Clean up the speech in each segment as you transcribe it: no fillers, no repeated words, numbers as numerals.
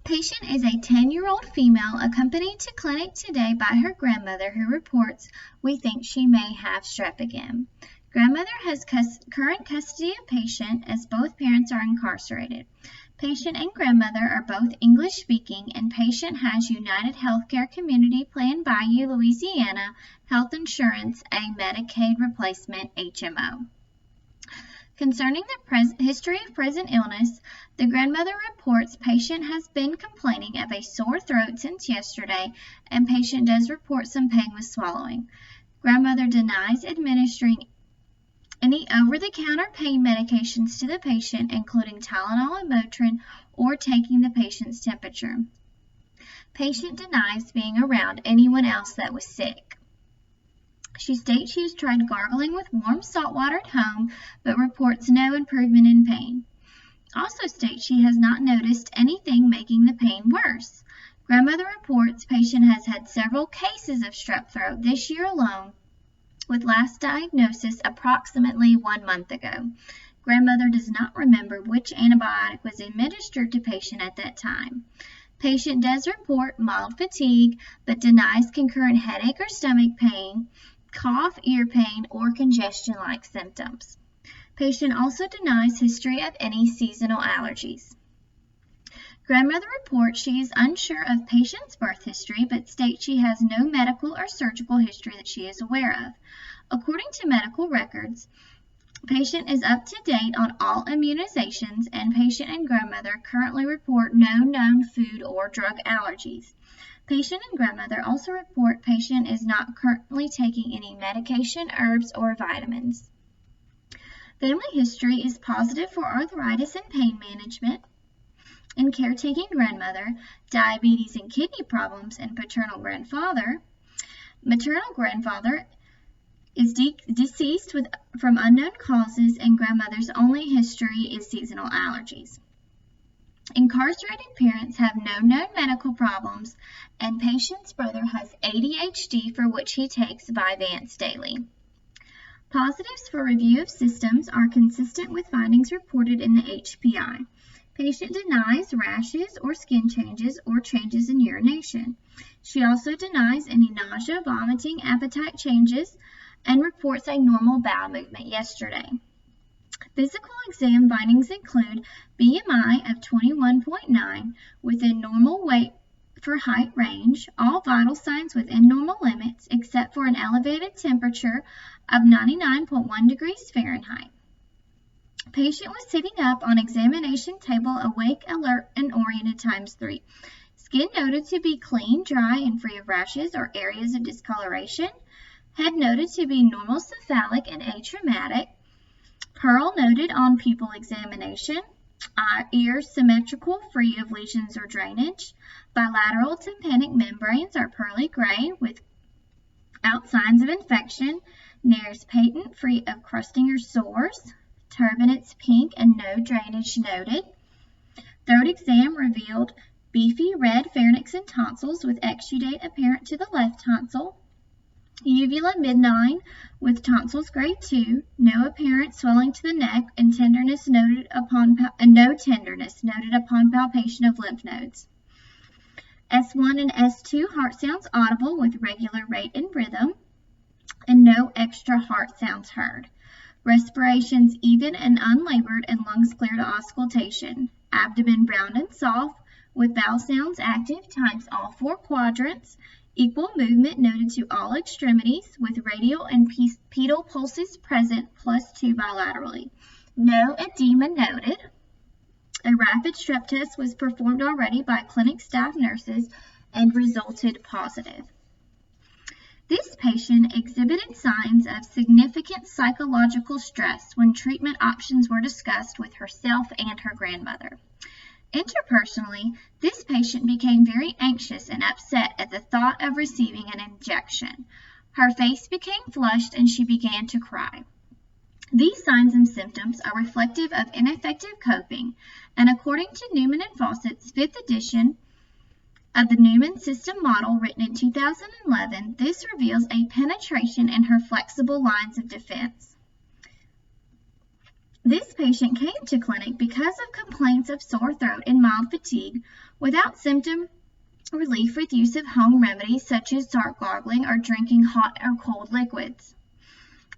Patient is a 10-year-old female accompanied to clinic today by her grandmother who reports, "We think she may have strep again." Grandmother has current custody of patient as both parents are incarcerated. Patient and grandmother are both English speaking and patient has United Healthcare Community Plan Bayou, Louisiana health insurance, a Medicaid replacement HMO. Concerning the history of present illness, the grandmother reports patient has been complaining of a sore throat since yesterday, and patient does report some pain with swallowing. Grandmother denies administering any over-the-counter pain medications to the patient, including Tylenol and Motrin, or taking the patient's temperature. Patient denies being around anyone else that was sick. She states she has tried gargling with warm salt water at home, but reports no improvement in pain. Also states she has not noticed anything making the pain worse. Grandmother reports patient has had several cases of strep throat this year alone, with last diagnosis approximately 1 month ago. Grandmother does not remember which antibiotic was administered to patient at that time. Patient does report mild fatigue, but denies concurrent headache or stomach pain, cough, ear pain, or congestion-like symptoms. Patient also denies history of any seasonal allergies. Grandmother reports she is unsure of patient's birth history, but states she has no medical or surgical history that she is aware of. According to medical records, patient is up to date on all immunizations, and patient and grandmother currently report no known food or drug allergies. Patient and grandmother also report patient is not currently taking any medication, herbs, or vitamins. Family history is positive for arthritis and pain management. In caretaking grandmother, diabetes and kidney problems in paternal grandfather. Maternal grandfather is deceased from unknown causes, and grandmother's only history is seasonal allergies. Incarcerated parents have no known medical problems, and patient's brother has ADHD for which he takes Vyvanse daily. Positives for review of systems are consistent with findings reported in the HPI. Patient denies rashes or skin changes or changes in urination. She also denies any nausea, vomiting, appetite changes, and reports a normal bowel movement yesterday. Physical exam findings include BMI of 21.9 within normal weight for height range, all vital signs within normal limits except for an elevated temperature of 99.1 degrees Fahrenheit. Patient was sitting up on examination table, awake, alert, and oriented ×3. Skin noted to be clean, dry, and free of rashes or areas of discoloration. Head noted to be normal cephalic and atraumatic. Pearl noted on pupil examination. Ears symmetrical, free of lesions or drainage. Bilateral tympanic membranes are pearly gray without signs of infection. Nares patent, free of crusting or sores. Turbinates pink and no drainage noted. Throat exam revealed beefy red pharynx and tonsils with exudate apparent to the left tonsil. Uvula midline with tonsils grade 2, no apparent swelling to the neck, and no tenderness noted upon palpation of lymph nodes. S1 and S2 heart sounds audible with regular rate and rhythm, and no extra heart sounds heard. Respirations even and unlabored, and lungs clear to auscultation. Abdomen round and soft with vowel sounds active times all 4 quadrants. Equal movement noted to all extremities with radial and pedal pulses present +2 bilaterally. No edema noted. A rapid strep test was performed already by clinic staff nurses and resulted positive. This patient exhibited signs of significant psychological stress when treatment options were discussed with herself and her grandmother. Interpersonally, this patient became very anxious and upset at the thought of receiving an injection. Her face became flushed and she began to cry. These signs and symptoms are reflective of ineffective coping, and according to Newman and Fawcett's 5th edition of the Newman System Model written in 2011, this reveals a penetration in her flexible lines of defense. This patient came to clinic because of complaints of sore throat and mild fatigue without symptom relief with use of home remedies such as dark gargling or drinking hot or cold liquids.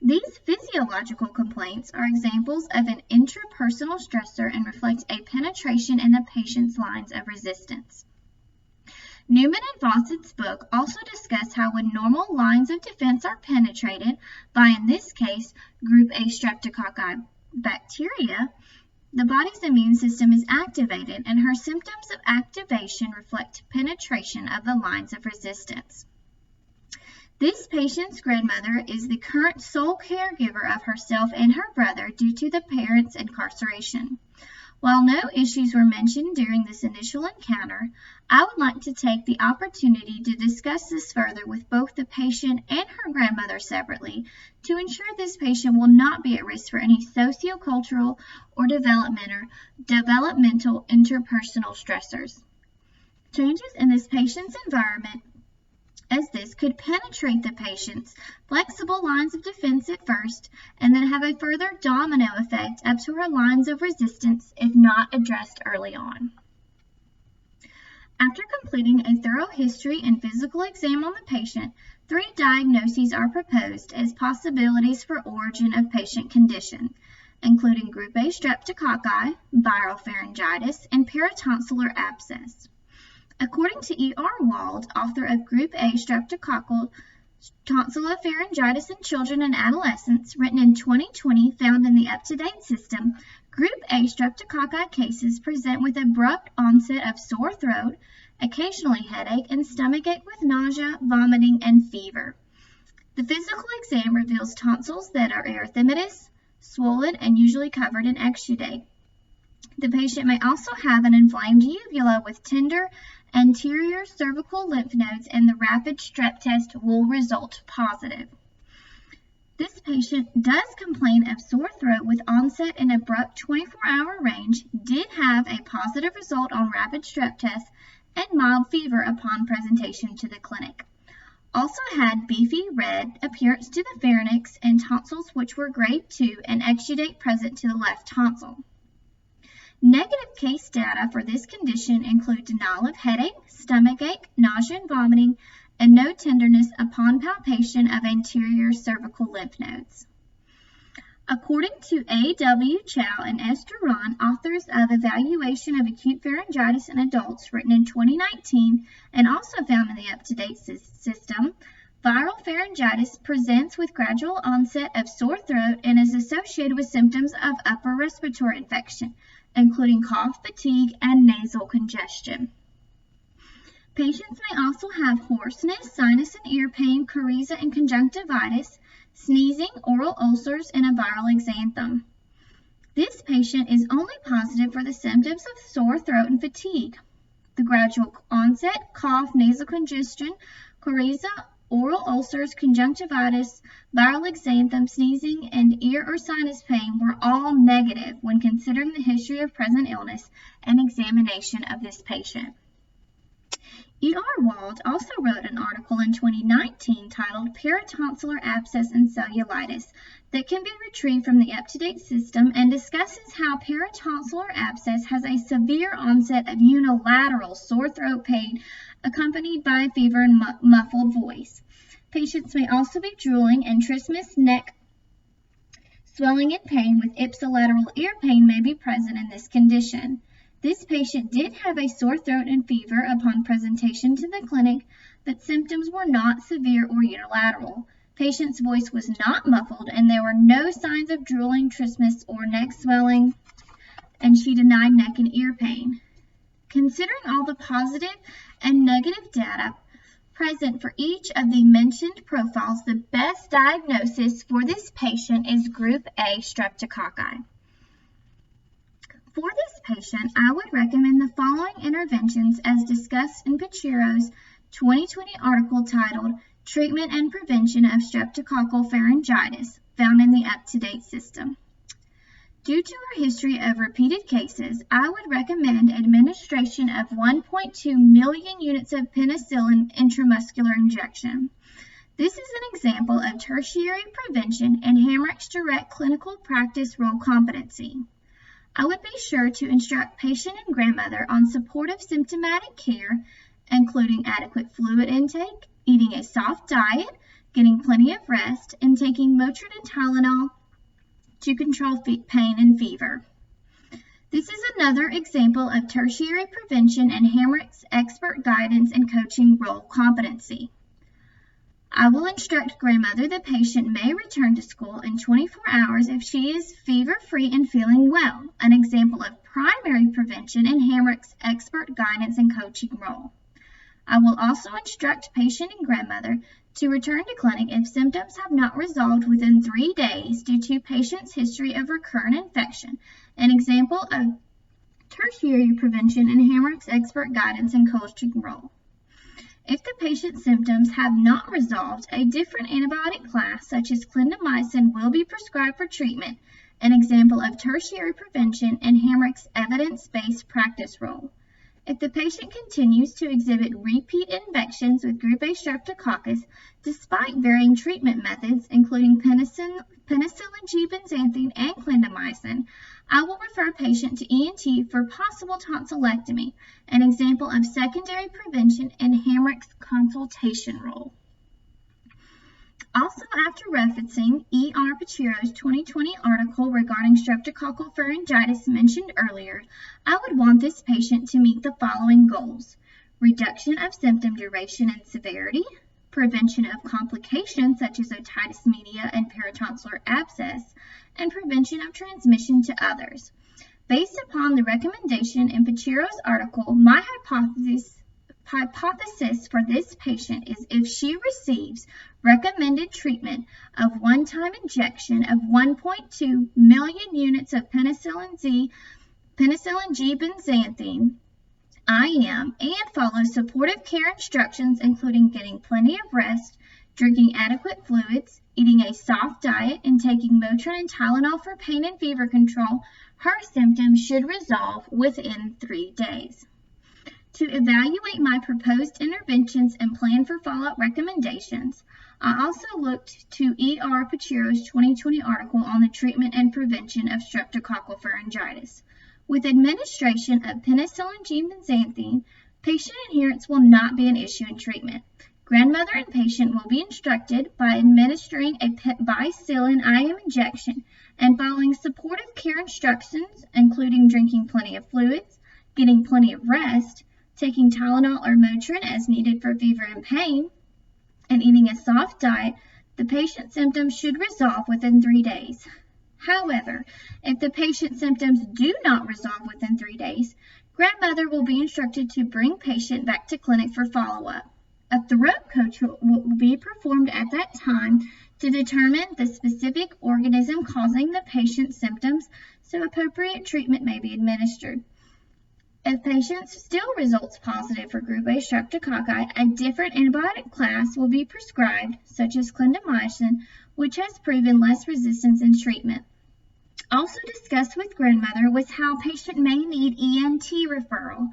These physiological complaints are examples of an intrapersonal stressor and reflect a penetration in the patient's lines of resistance. Newman and Fawcett's book also discuss how when normal lines of defense are penetrated by, in this case, group A streptococci bacteria, the body's immune system is activated, and her symptoms of activation reflect penetration of the lines of resistance. This patient's grandmother is the current sole caregiver of herself and her brother due to the parents' incarceration. While no issues were mentioned during this initial encounter, I would like to take the opportunity to discuss this further with both the patient and her grandmother separately to ensure this patient will not be at risk for any sociocultural or developmental interpersonal stressors. Changes in this patient's environment as this could penetrate the patient's flexible lines of defense at first and then have a further domino effect up to her lines of resistance if not addressed early on. After completing a thorough history and physical exam on the patient, 3 diagnoses are proposed as possibilities for origin of patient condition, including group A streptococci, viral pharyngitis, and paratonsillar abscess. According to E.R. Wald, author of Group A Streptococcal Tonsilopharyngitis in Children and Adolescents, written in 2020, found in the UpToDate system, Group A streptococci cases present with abrupt onset of sore throat, occasionally headache, and stomachache with nausea, vomiting, and fever. The physical exam reveals tonsils that are erythematous, swollen, and usually covered in exudate. The patient may also have an inflamed uvula with tender anterior cervical lymph nodes, and the rapid strep test will result positive. This patient does complain of sore throat with onset in abrupt 24-hour range, did have a positive result on rapid strep test, and mild fever upon presentation to the clinic. Also had beefy red appearance to the pharynx and tonsils which were grade 2 and exudate present to the left tonsil. Negative case data for this condition include denial of headache, stomachache, nausea and vomiting, and no tenderness upon palpation of anterior cervical lymph nodes. According to A.W. Chow and Esther Ron, authors of Evaluation of Acute Pharyngitis in Adults, written in 2019 and also found in the UpToDate system, viral pharyngitis presents with gradual onset of sore throat and is associated with symptoms of upper respiratory infection, including cough, fatigue, and nasal congestion. Patients may also have hoarseness, sinus and ear pain, coryza and conjunctivitis, sneezing, oral ulcers, and a viral exanthem. This patient is only positive for the symptoms of sore throat and fatigue. The gradual onset, cough, nasal congestion, coryza, oral ulcers, conjunctivitis, viral exanthem, sneezing, and ear or sinus pain were all negative when considering the history of present illness and examination of this patient. E.R. Wald also wrote an article in 2019 titled Paratonsillar Abscess and Cellulitis that can be retrieved from the UpToDate system and discusses how paratonsillar abscess has a severe onset of unilateral sore throat pain accompanied by fever and muffled voice. Patients may also be drooling, and trismus, neck swelling and pain with ipsilateral ear pain may be present in this condition. This patient did have a sore throat and fever upon presentation to the clinic, but symptoms were not severe or unilateral. Patient's voice was not muffled, and there were no signs of drooling, trismus, or neck swelling, and she denied neck and ear pain. Considering all the positive and negative data present for each of the mentioned profiles, the best diagnosis for this patient is Group A streptococci. For this patient, I would recommend the following interventions as discussed in Pacheco's 2020 article titled Treatment and Prevention of Streptococcal Pharyngitis, found in the UpToDate system. Due to her history of repeated cases, I would recommend administration of 1.2 million units of penicillin intramuscular injection. This is an example of tertiary prevention and Hamrick's direct clinical practice role competency. I would be sure to instruct patient and grandmother on supportive symptomatic care, including adequate fluid intake, eating a soft diet, getting plenty of rest, and taking Motrin and Tylenol to control pain and fever. This is another example of tertiary prevention and Hamrick's expert guidance and coaching role competency. I will instruct grandmother the patient may return to school in 24 hours if she is fever-free and feeling well, an example of primary prevention and Hamrick's expert guidance and coaching role. I will also instruct patient and grandmother to return to clinic if symptoms have not resolved within 3 days due to patient's history of recurrent infection, an example of tertiary prevention and Hamrick's expert guidance and coaching role. If the patient's symptoms have not resolved, a different antibiotic class, such as clindamycin, will be prescribed for treatment, an example of tertiary prevention and Hamrick's evidence-based practice role. If the patient continues to exhibit repeat infections with group A streptococcus, despite varying treatment methods, including penicillin G benzathine and clindamycin, I will refer patient to ENT for possible tonsillectomy, an example of secondary prevention and Hamrick's consultation role. Also, after referencing E.R. Pacheco's 2020 article regarding streptococcal pharyngitis mentioned earlier, I would want this patient to meet the following goals: reduction of symptom duration and severity, prevention of complications such as otitis media and peritonsillar abscess, and prevention of transmission to others. Based upon the recommendation in Pacheco's article, my hypothesis for this patient is if she receives recommended treatment of one-time injection of 1.2 million units of penicillin G benzathine, IM, and follows supportive care instructions including getting plenty of rest, drinking adequate fluids, eating a soft diet, and taking Motrin and Tylenol for pain and fever control, her symptoms should resolve within 3 days. To evaluate my proposed interventions and plan for follow-up recommendations, I also looked to E.R. Pacheco's 2020 article on the treatment and prevention of streptococcal pharyngitis. With administration of penicillin G benzathine, patient adherence will not be an issue in treatment. Grandmother and patient will be instructed by administering a bicillin IM injection and following supportive care instructions, including drinking plenty of fluids, getting plenty of rest, taking Tylenol or Motrin as needed for fever and pain, and eating a soft diet. The patient's symptoms should resolve within 3 days. However, if the patient's symptoms do not resolve within 3 days, grandmother will be instructed to bring patient back to clinic for follow-up. A throat culture will be performed at that time to determine the specific organism causing the patient's symptoms, so appropriate treatment may be administered. If patient still results positive for group A streptococci, a different antibiotic class will be prescribed, such as clindamycin, which has proven less resistance in treatment. Also discussed with grandmother was how patient may need ENT referral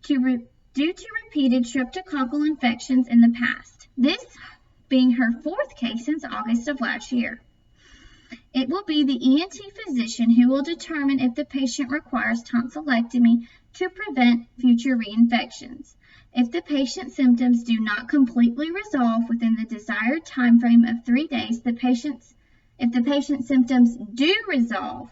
due to repeated streptococcal infections in the past, this being her 4th case since August of last year. It will be the ENT physician who will determine if the patient requires tonsillectomy to prevent future reinfections. If the patient's symptoms do not completely resolve within the desired time frame of 3 days, if the patient's symptoms do resolve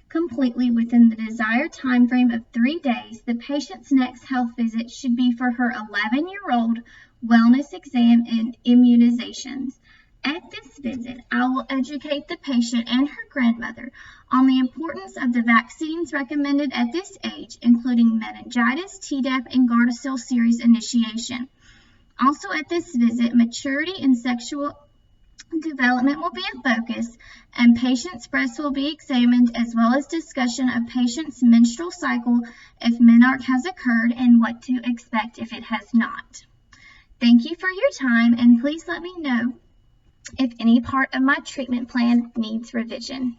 completely within the desired time frame of 3 days, the patient's next health visit should be for her 11-year-old wellness exam and immunizations. At this visit, I will educate the patient and her grandmother on the importance of the vaccines recommended at this age, including meningitis, Tdap, and Gardasil series initiation. Also at this visit, maturity and sexual development will be a focus, and patient's breasts will be examined, as well as discussion of patient's menstrual cycle if menarche has occurred and what to expect if it has not. Thank you for your time, and please let me know if any part of my treatment plan needs revision.